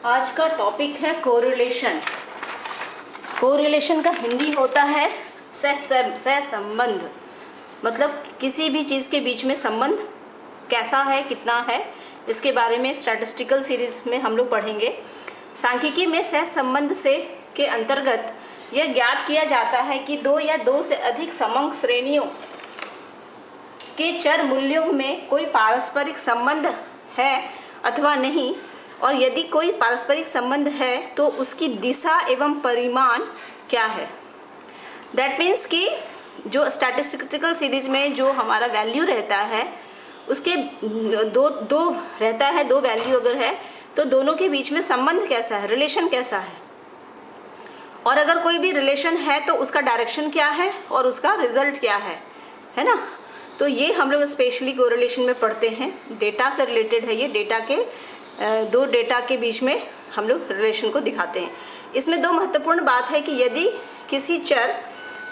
आज का टॉपिक है कोरिलेशन। कोरिलेशन का हिंदी होता है सहसंबंध। मतलब किसी भी चीज़ के बीच में संबंध कैसा है, कितना है, इसके बारे में स्टैटिस्टिकल सीरीज में हम लोग पढ़ेंगे। सांख्यिकी में सहसंबंध से के अंतर्गत यह ज्ञात किया जाता है कि दो या दो से अधिक समंक श्रेणियों के चर मूल्यों में कोई पारस्परिक संबंध है अथवा नहीं, और यदि कोई पारस्परिक संबंध है तो उसकी दिशा एवं परिमाण क्या है। दैट मीन्स कि जो स्टैटिस्टिकल सीरीज में जो हमारा वैल्यू रहता है उसके दो रहता है, दो वैल्यू अगर है तो दोनों के बीच में संबंध कैसा है, रिलेशन कैसा है, और अगर कोई भी रिलेशन है तो उसका डायरेक्शन क्या है और उसका रिजल्ट क्या है ना। तो ये हम लोग स्पेशली कोरिलेशन में पढ़ते हैं, डेटा से रिलेटेड है ये। डेटा के दो डेटा के बीच में हम लोग रिलेशन को दिखाते हैं। इसमें दो महत्वपूर्ण बात है कि यदि किसी चर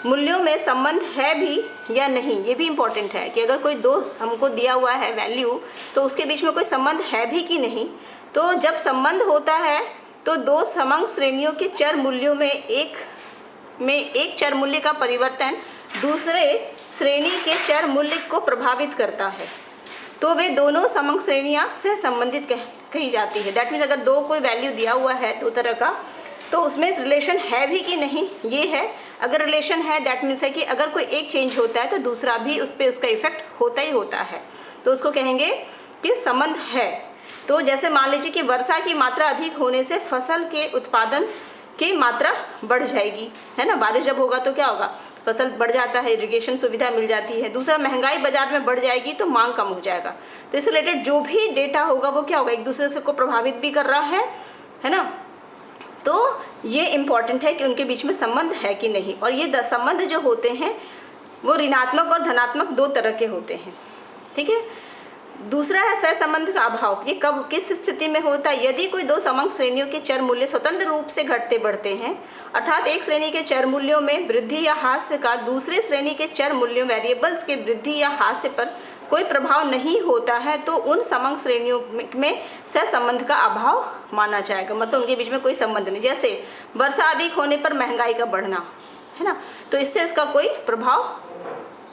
मूल्यों में संबंध है भी या नहीं, ये भी इम्पोर्टेंट है कि अगर कोई दो हमको दिया हुआ है वैल्यू तो उसके बीच में कोई संबंध है भी कि नहीं। तो जब संबंध होता है तो दो समंक श्रेणियों के चर मूल्यों में एक चर मूल्य का परिवर्तन दूसरे श्रेणी के चर मूल्य को प्रभावित करता है, तो वे दोनों समंक श्रेणियां से संबंधित कही जाती है। दैट मीन्स अगर दो कोई वैल्यू दिया हुआ है दो तरह का, तो उसमें रिलेशन है भी कि नहीं, ये है। अगर रिलेशन है दैट मीन्स है कि अगर कोई एक चेंज होता है तो दूसरा भी उस पर उसका इफेक्ट होता ही होता है, तो उसको कहेंगे कि संबंध है। तो जैसे मान लीजिए कि वर्षा की मात्रा अधिक होने से फसल के उत्पादन की मात्रा बढ़ जाएगी, है ना। बारिश जब होगा तो क्या होगा, फसल बढ़ जाता है, इरिगेशन सुविधा मिल जाती है। दूसरा, महंगाई बाजार में बढ़ जाएगी तो मांग कम हो जाएगा। तो इससे रिलेटेड जो भी डेटा होगा वो क्या होगा, एक दूसरे से को प्रभावित भी कर रहा है ना। तो ये इम्पॉर्टेंट है कि उनके बीच में संबंध है कि नहीं। और ये संबंध जो होते हैं वो ऋणात्मक और धनात्मक दो तरह के होते हैं, ठीक है। दूसरा है सहसंबंध का अभाव। ये कब किस स्थिति में होता है, यदि कोई दो समंक श्रेणियों के चर मूल्य स्वतंत्र रूप से घटते बढ़ते हैं, अर्थात एक श्रेणी के चर मूल्यों में वृद्धि या ह्रास का दूसरी श्रेणी के चर मूल्यों वेरिएबल्स के वृद्धि या ह्रास पर कोई प्रभाव नहीं होता है, तो उन समंक श्रेणियों में सहसंबंध का अभाव माना जाएगा। मतलब उनके बीच में कोई संबंध नहीं। जैसे वर्षा अधिक होने पर महंगाई का बढ़ना, है ना, तो इससे इसका कोई प्रभाव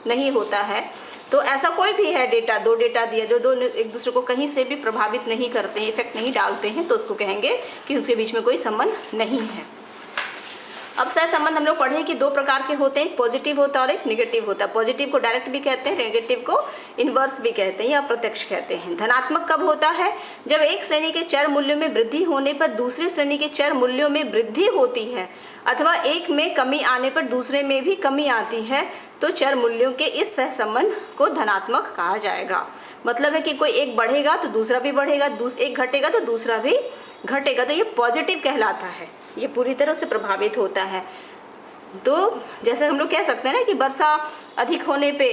नहीं होता है। तो ऐसा कोई भी है डेटा, दो डेटा दिया जो दो एक दूसरे को कहीं से भी प्रभावित नहीं करते हैं, इफेक्ट नहीं डालते हैं, तो उसको कहेंगे कि उसके बीच में कोई संबंध नहीं है। अब सहसंबंध हम लोग पढ़े कि दो प्रकार के होते हैं, एक पॉजिटिव होता है और एक निगेटिव होता है। पॉजिटिव को डायरेक्ट भी कहते हैं, नेगेटिव को इनवर्स भी कहते हैं या अप्रत्यक्ष कहते हैं। धनात्मक कब होता है, जब एक श्रेणी के चर मूल्यों में वृद्धि होने पर दूसरी श्रेणी के चर मूल्यों में वृद्धि होती है, अथवा एक में कमी आने पर दूसरे में भी कमी आती है, तो चर मूल्यों के इस सहसंबंध को धनात्मक कहा जाएगा। मतलब है कि कोई एक बढ़ेगा तो दूसरा भी बढ़ेगा, एक घटेगा तो दूसरा भी घटेगा, तो ये पॉजिटिव कहलाता है, ये पूरी तरह से प्रभावित होता है। तो जैसे हम लोग कह सकते हैं ना कि वर्षा अधिक होने पे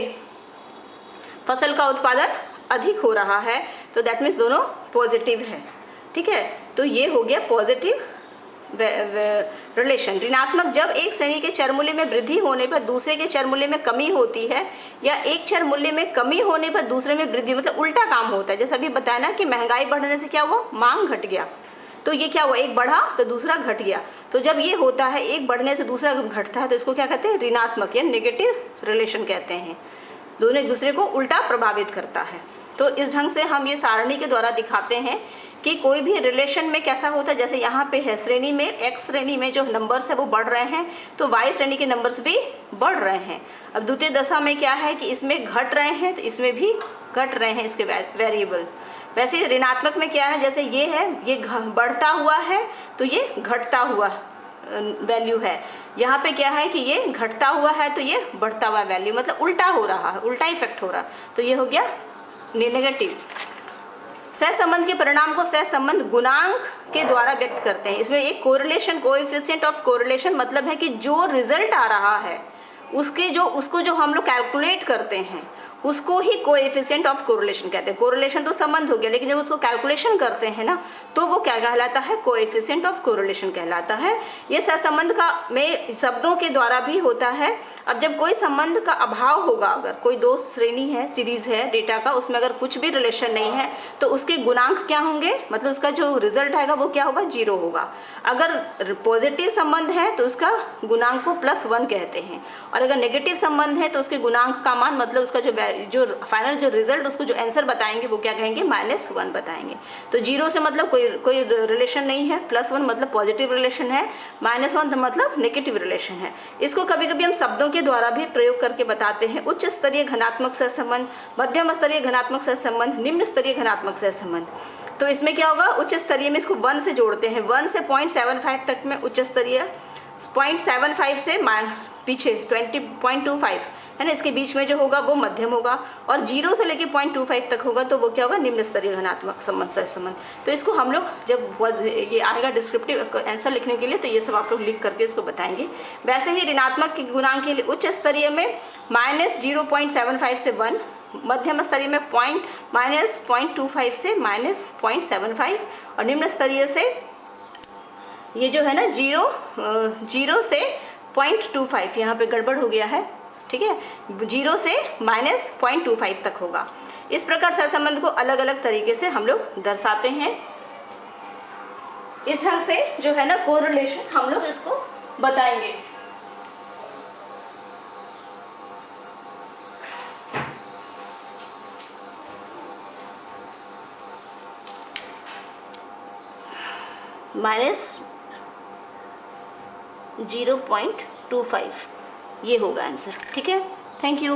फसल का उत्पादन अधिक हो रहा है, तो दैट मीन्स दोनों पॉजिटिव है, ठीक है। तो ये हो गया पॉजिटिव रिलेशन। ऋणात्मक, जब एक श्रेणी के चर मूल्य में वृद्धि होने पर दूसरे के चर मूल्य में कमी होती है, या एक चर मूल्य में कमी होने पर दूसरे में वृद्धि, मतलब उल्टा काम होता है। जैसे अभी बताया ना कि महंगाई बढ़ने से क्या हुआ, मांग घट गया, तो ये क्या हुआ, एक बढ़ा तो दूसरा घट गया। तो जब ये होता है, एक बढ़ने से दूसरा घटता है, तो इसको क्या कहते हैं, ऋणात्मक या नेगेटिव रिलेशन कहते हैं। दोनों एक दूसरे को उल्टा प्रभावित करता है। तो इस ढंग से हम ये सारणी के द्वारा दिखाते हैं कि कोई भी रिलेशन में कैसा होता है। जैसे यहाँ पे है श्रेणी में, एक्स श्रेणी में जो नंबर्स है वो बढ़ रहे हैं, तो वाई श्रेणी के नंबर्स भी बढ़ रहे हैं। अब द्वितीय दशा में क्या है कि इसमें घट रहे हैं तो इसमें भी घट रहे हैं इसके वेरिएबल। वैसे ही ऋणात्मक में क्या है, जैसे ये है, ये बढ़ता हुआ है तो ये घटता हुआ वैल्यू है। यहाँ पे क्या है कि ये घटता हुआ है तो ये बढ़ता हुआ वैल्यू, मतलब उल्टा हो रहा है, उल्टा इफेक्ट हो रहा, तो ये हो गया नेगेटिव। सहसंबंध के परिणाम को सहसंबंध गुणांक के द्वारा व्यक्त करते हैं। इसमें एक कोरिलेशन, कोएफिशिएंट ऑफ कोरिलेशन, मतलब है कि जो रिजल्ट आ रहा है उसको जो हम लोग कैलकुलेट करते हैं उसको ही कोएफिशिएंट ऑफ कोरिलेशन कहते हैं। कोरिलेशन तो संबंध हो गया, लेकिन जब उसको कैलकुलेशन करते हैं ना तो वो क्या कहलाता है, कोएफिशिएंट ऑफ कोरिलेशन कहलाता है। ये सहसंबंध का में शब्दों के द्वारा भी होता है। अब जब कोई संबंध का अभाव होगा, अगर कोई दो श्रेणी है, सीरीज है डेटा का, उसमें अगर कुछ भी रिलेशन नहीं है तो उसके गुणांक क्या होंगे, मतलब उसका जो रिजल्ट आएगा वो क्या होगा, 0 होगा। अगर पॉजिटिव संबंध है तो उसका गुणांक को +1 कहते हैं, और अगर नेगेटिव संबंध है तो उसके गुणांक का मान, मतलब उसका जो फाइनल जो रिजल्ट, उसको जो आंसर बताएंगे वो क्या कहेंगे, -1 बताएंगे। तो 0 से मतलब कोई रिलेशन नहीं है, +1 मतलब पॉजिटिव रिलेशन है, -1 मतलब नेगेटिव रिलेशन है। इसको कभी कभी हम शब्दों के द्वारा भी प्रयोग करके बताते हैं। उच्च स्तरीय घनात्मक सहसंबंध, मध्यम स्तरीय घनात्मक सहसंबंध, निम्न स्तरीय घनात्मक सहसंबंध। तो इसमें क्या होगा, उच्च स्तरीय में इसको 1 से जोड़ते हैं, 1 से 0.75 तक में उच्च स्तरीय, 0.75 से पीछे 20.25 है ना, इसके बीच में जो होगा वो मध्यम होगा, और 0 से लेके 0.25 तक होगा तो वो क्या होगा, निम्न स्तरीय घनात्मक संबंध सहसंबंध। तो इसको हम लोग जब ये आएगा डिस्क्रिप्टिव आंसर लिखने के लिए तो ये सब आप लोग लिख करके इसको बताएंगे। वैसे ही ऋणात्मक गुणांक के लिए उच्च स्तरीय में -0.75 से 1, मध्यम स्तरीय में -0.25 से -0.75, और निम्न स्तरीय से ये जो है ना 0 से 0.25, यहाँ पे गड़बड़ हो गया है, ठीक है, 0 से -0.25 तक होगा। इस प्रकार सहसंबंध को अलग अलग तरीके से हम लोग दर्शाते हैं। इस ढंग से जो है ना कोरिलेशन हम लोग इसको बताएंगे। -0.25 ये होगा आंसर, ठीक है। Thank you.